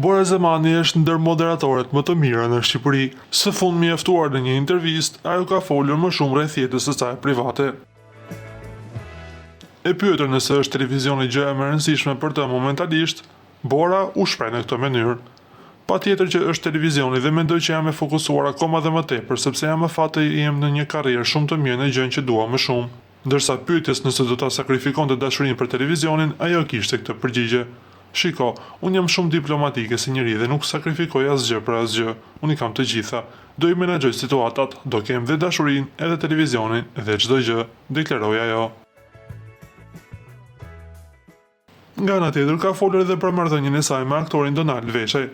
Bora Zemani është ndër moderatorët më të mirë në Shqipëri. Së fundmi i ftuar në një intervistë, ajo ka folur më shumë rreth jetës së saj private. E pyetur nëse është televizioni gjë e më e rëndësishme për të momentalisht, Bora u shpreh në këtë mënyrë. Patjetër që është televizioni dhe mendoj që jam e fokusuar akoma dhe më tepër sepse jam afatë i jem në një karrierë shumë të mirë në gjën që dua më shumë. Ndërsa pyetjes nëse do ta sakrifikonte dashurinë për televizionin, ajo kishte këtë përgjigje. Shiko, unë jam shumë diplomatike si njëri dhe nuk sakrifikoj asgjë për asgjë. Unë i kam të gjitha. Do i menaxhoj situatat, do kem dhe dashurinë, edhe televizionin, dhe çdo gjë, deklaroi ajo. Nga ana tjetër ka folur edhe për marrëdhënien e saj me aktorin Donald Veshaj.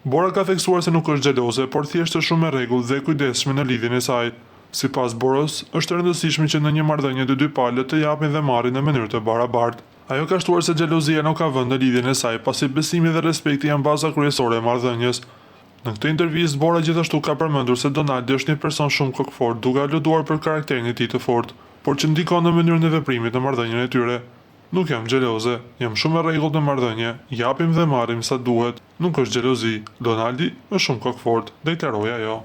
Bora ka theksuar se nuk është xheloze, por thjesht është shumë e rregull dhe e kujdesshme në lidhjen e saj. Sipas Borës, është e rëndësishme që në një marrëdhënie të dy palët të japin dhe marrin në mënyrë të barabartë. Ajo ka shtuar se xhelozia nuk ka vend në lidhjen e saj, pasi besimi dhe respekti janë baza kryesore e marrëdhënies. Në këtë intervistë, Bora gjithashtu ka përmendur se Donaldi është një person shumë kokfort, duke aluduar për karakterin e tij të fortë, por që ndikon në mënyrën e veprimit në marrëdhënien e tyre. Nuk jam xheloze, jam shumë e rregullt në marrëdhënie, japim dhe marrim sa duhet, nuk është xhelozi. Donaldi është shumë kokfort, deklaroi ajo.